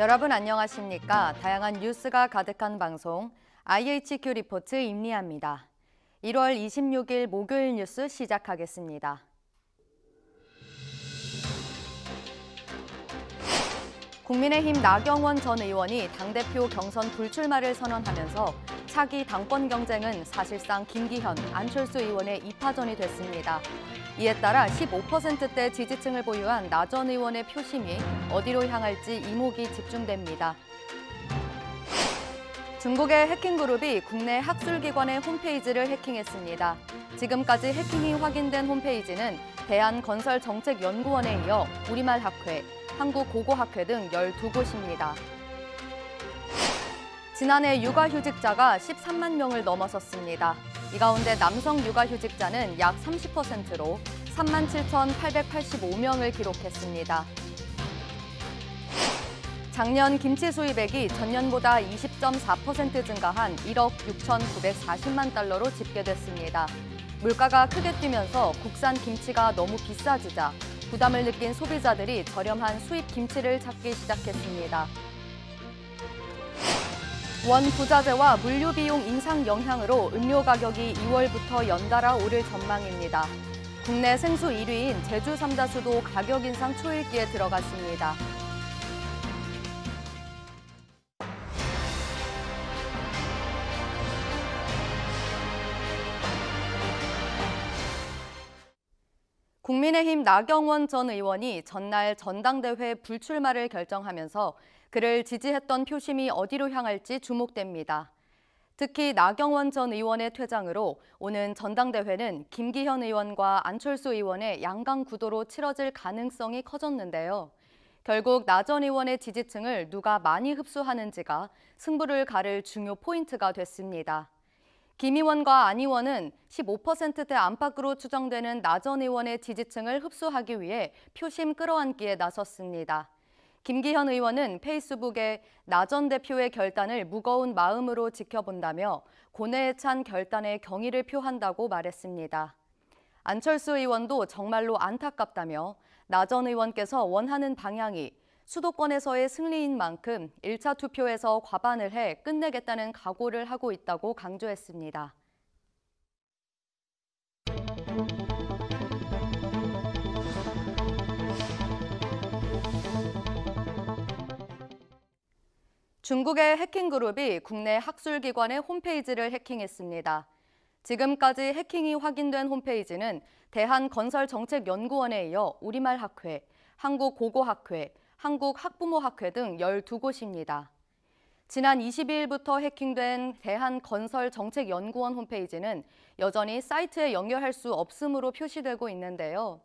여러분 안녕하십니까? 다양한 뉴스가 가득한 방송 IHQ 리포트 임리아입니다. 1월 26일 목요일 뉴스 시작하겠습니다. 국민의힘 나경원 전 의원이 당대표 경선 불출마를 선언하면서 차기 당권 경쟁은 사실상 김기현, 안철수 의원의 2파전이 됐습니다. 이에 따라 15%대 지지층을 보유한 나 전 의원의 표심이 어디로 향할지 이목이 집중됩니다. 중국의 해킹그룹이 국내 학술기관의 홈페이지를 해킹했습니다. 지금까지 해킹이 확인된 홈페이지는 대한건설정책연구원에 이어 우리말학회, 한국고고학회 등 12곳입니다. 지난해 육아휴직자가 13만 명을 넘어섰습니다. 이 가운데 남성 육아휴직자는 약 30%로 37,885명을 기록했습니다. 작년 김치 수입액이 전년보다 20.4% 증가한 1억 6,940만 달러로 집계됐습니다. 물가가 크게 뛰면서 국산 김치가 너무 비싸지자 부담을 느낀 소비자들이 저렴한 수입 김치를 찾기 시작했습니다. 원 부자재와 물류 비용 인상 영향으로 음료 가격이 2월부터 연달아 오를 전망입니다. 국내 생수 1위인 제주 삼다수도 가격 인상 초읽기에 들어갔습니다. 국민의힘 나경원 전 의원이 전날 전당대회 불출마를 결정하면서 그를 지지했던 표심이 어디로 향할지 주목됩니다. 특히 나경원 전 의원의 퇴장으로 오는 전당대회는 김기현 의원과 안철수 의원의 양강 구도로 치러질 가능성이 커졌는데요. 결국 나 전 의원의 지지층을 누가 많이 흡수하는지가 승부를 가를 중요 포인트가 됐습니다. 김 의원과 안 의원은 15%대 안팎으로 추정되는 나 전 의원의 지지층을 흡수하기 위해 표심 끌어안기에 나섰습니다. 김기현 의원은 페이스북에 나 전 대표의 결단을 무거운 마음으로 지켜본다며 고뇌에 찬 결단에 경의를 표한다고 말했습니다. 안철수 의원도 정말로 안타깝다며 나 전 의원께서 원하는 방향이 수도권에서의 승리인 만큼 1차 투표에서 과반을 해 끝내겠다는 각오를 하고 있다고 강조했습니다. 중국의 해킹그룹이 국내 학술기관의 홈페이지를 해킹했습니다. 지금까지 해킹이 확인된 홈페이지는 대한건설정책연구원에 이어 우리말학회, 한국고고학회, 한국학부모학회 등 12곳입니다. 지난 22일부터 해킹된 대한건설정책연구원 홈페이지는 여전히 사이트에 연결할 수 없음으로 표시되고 있는데요.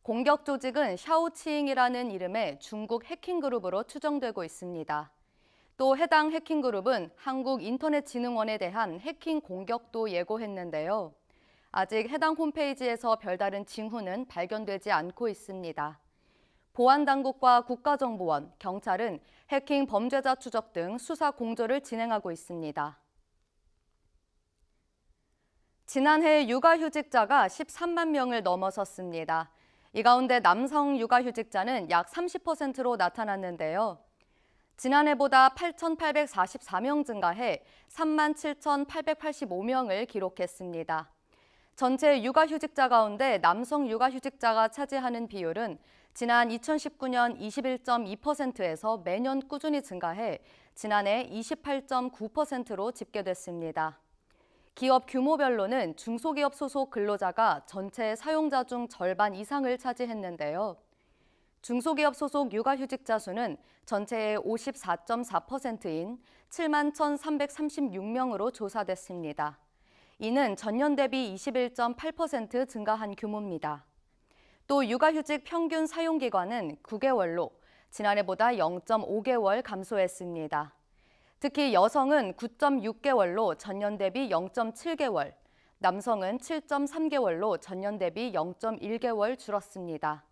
공격 조직은 샤오치잉이라는 이름의 중국 해킹그룹으로 추정되고 있습니다. 또 해당 해킹그룹은 한국인터넷진흥원에 대한 해킹 공격도 예고했는데요. 아직 해당 홈페이지에서 별다른 징후는 발견되지 않고 있습니다. 보안당국과 국가정보원, 경찰은 해킹 범죄자 추적 등 수사 공조를 진행하고 있습니다. 지난해 육아휴직자가 13만 명을 넘어섰습니다. 이 가운데 남성 육아휴직자는 약 30%로 나타났는데요. 지난해보다 8,844명 증가해 37,885명을 기록했습니다. 전체 육아휴직자 가운데 남성 육아휴직자가 차지하는 비율은 지난 2019년 21.2%에서 매년 꾸준히 증가해 지난해 28.9%로 집계됐습니다. 기업 규모별로는 중소기업 소속 근로자가 전체 사용자 중 절반 이상을 차지했는데요. 중소기업 소속 육아휴직자 수는 전체의 54.4%인 7만 1,336명으로 조사됐습니다. 이는 전년 대비 21.8% 증가한 규모입니다. 또 육아휴직 평균 사용기간은 9개월로 지난해보다 0.5개월 감소했습니다. 특히 여성은 9.6개월로 전년 대비 0.7개월, 남성은 7.3개월로 전년 대비 0.1개월 줄었습니다.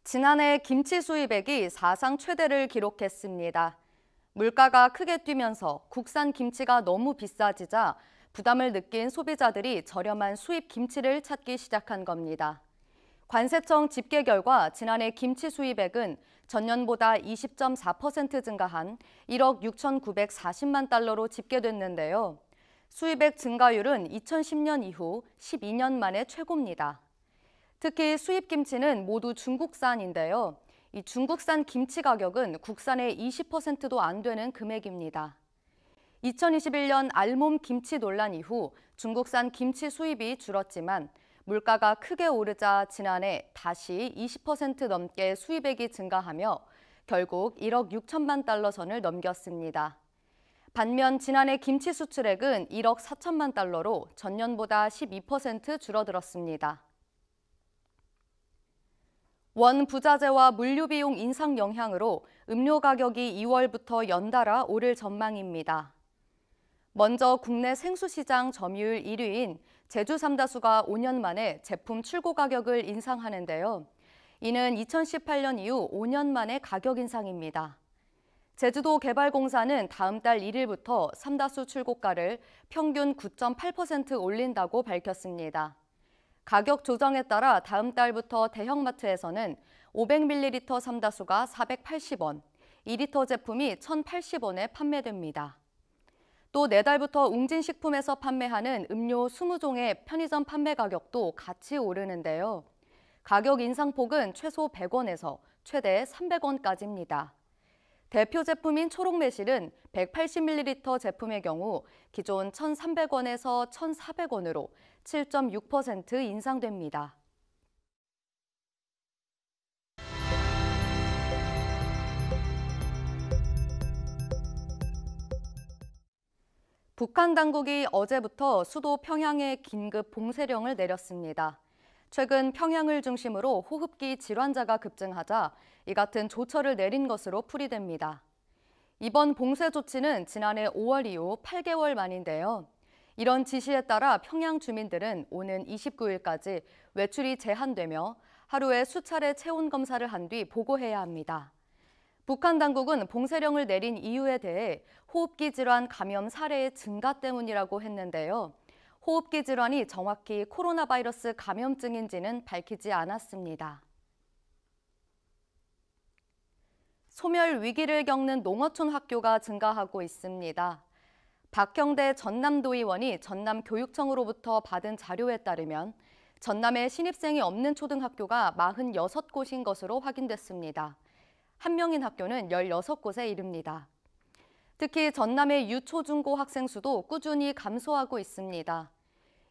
지난해 김치 수입액이 사상 최대를 기록했습니다. 물가가 크게 뛰면서 국산 김치가 너무 비싸지자 부담을 느낀 소비자들이 저렴한 수입 김치를 찾기 시작한 겁니다. 관세청 집계 결과 지난해 김치 수입액은 전년보다 20.4% 증가한 1억 6,940만 달러로 집계됐는데요. 수입액 증가율은 2010년 이후 12년 만에 최고입니다. 특히 수입 김치는 모두 중국산인데요. 이 중국산 김치 가격은 국산의 20%도 안 되는 금액입니다. 2021년 알몸 김치 논란 이후 중국산 김치 수입이 줄었지만 물가가 크게 오르자 지난해 다시 20% 넘게 수입액이 증가하며 결국 1억 6천만 달러 선을 넘겼습니다. 반면 지난해 김치 수출액은 1억 4천만 달러로 전년보다 12% 줄어들었습니다. 원 부자재와 물류 비용 인상 영향으로 음료 가격이 2월부터 연달아 오를 전망입니다. 먼저 국내 생수 시장 점유율 1위인 제주 삼다수가 5년 만에 제품 출고 가격을 인상하는데요. 이는 2018년 이후 5년 만의 가격 인상입니다. 제주도 개발공사는 다음 달 1일부터 삼다수 출고가를 평균 9.8% 올린다고 밝혔습니다. 가격 조정에 따라 다음 달부터 대형마트에서는 500ml 삼다수가 480원, 2리터 제품이 1,080원에 판매됩니다. 또 내달부터 웅진식품에서 판매하는 음료 20종의 편의점 판매 가격도 같이 오르는데요. 가격 인상폭은 최소 100원에서 최대 300원까지입니다. 대표 제품인 초록매실은 180ml 제품의 경우 기존 1,300원에서 1,400원으로 7.6% 인상됩니다. 북한 당국이 어제부터 수도 평양에 긴급 봉쇄령을 내렸습니다. 최근 평양을 중심으로 호흡기 질환자가 급증하자 이 같은 조처를 내린 것으로 풀이됩니다. 이번 봉쇄 조치는 지난해 5월 이후 8개월 만인데요. 이런 지시에 따라 평양 주민들은 오는 29일까지 외출이 제한되며 하루에 수차례 체온 검사를 한 뒤 보고해야 합니다. 북한 당국은 봉쇄령을 내린 이유에 대해 호흡기 질환 감염 사례의 증가 때문이라고 했는데요. 호흡기 질환이 정확히 코로나 바이러스 감염증인지는 밝히지 않았습니다. 소멸 위기를 겪는 농어촌 학교가 증가하고 있습니다. 박형대 전남도의원이 전남교육청으로부터 받은 자료에 따르면 전남에 신입생이 없는 초등학교가 46곳인 것으로 확인됐습니다. 한명인 학교는 16곳에 이릅니다. 특히 전남의 유초중고 학생 수도 꾸준히 감소하고 있습니다.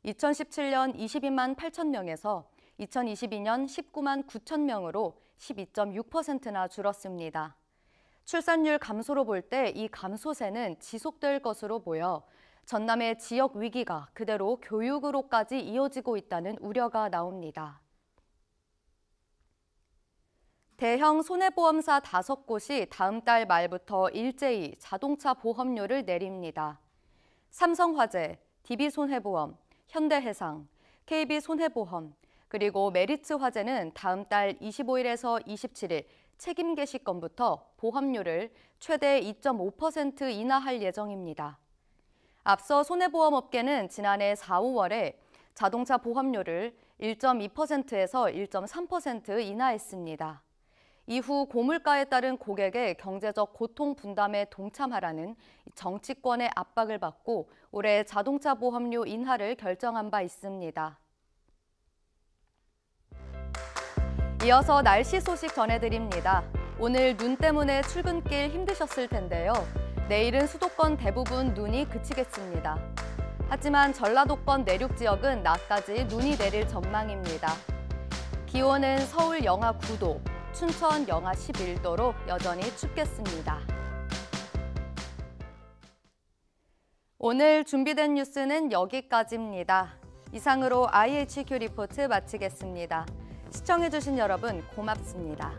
2017년 22만 8천 명에서 2022년 19만 9천 명으로 12.6%나 줄었습니다. 출산율 감소로 볼 때 이 감소세는 지속될 것으로 보여 전남의 지역 위기가 그대로 교육으로까지 이어지고 있다는 우려가 나옵니다. 대형 손해보험사 5곳이 다음 달 말부터 일제히 자동차 보험료를 내립니다. 삼성화재, DB손해보험, 현대해상, KB손해보험, 그리고 메리츠화재는 다음 달 25일에서 27일 책임 개시건부터 보험료를 최대 2.5% 인하할 예정입니다. 앞서 손해보험업계는 지난해 4, 5월에 자동차 보험료를 1.2%에서 1.3% 인하했습니다. 이후 고물가에 따른 고객의 경제적 고통 분담에 동참하라는 정치권의 압박을 받고 올해 자동차 보험료 인하를 결정한 바 있습니다. 이어서 날씨 소식 전해드립니다. 오늘 눈 때문에 출근길 힘드셨을 텐데요. 내일은 수도권 대부분 눈이 그치겠습니다. 하지만 전라도권 내륙 지역은 낮까지 눈이 내릴 전망입니다. 기온은 서울 영하 9도, 춘천 영하 11도로 여전히 춥겠습니다. 오늘 준비된 뉴스는 여기까지입니다. 이상으로 IHQ 리포트 마치겠습니다. 시청해주신 여러분 고맙습니다.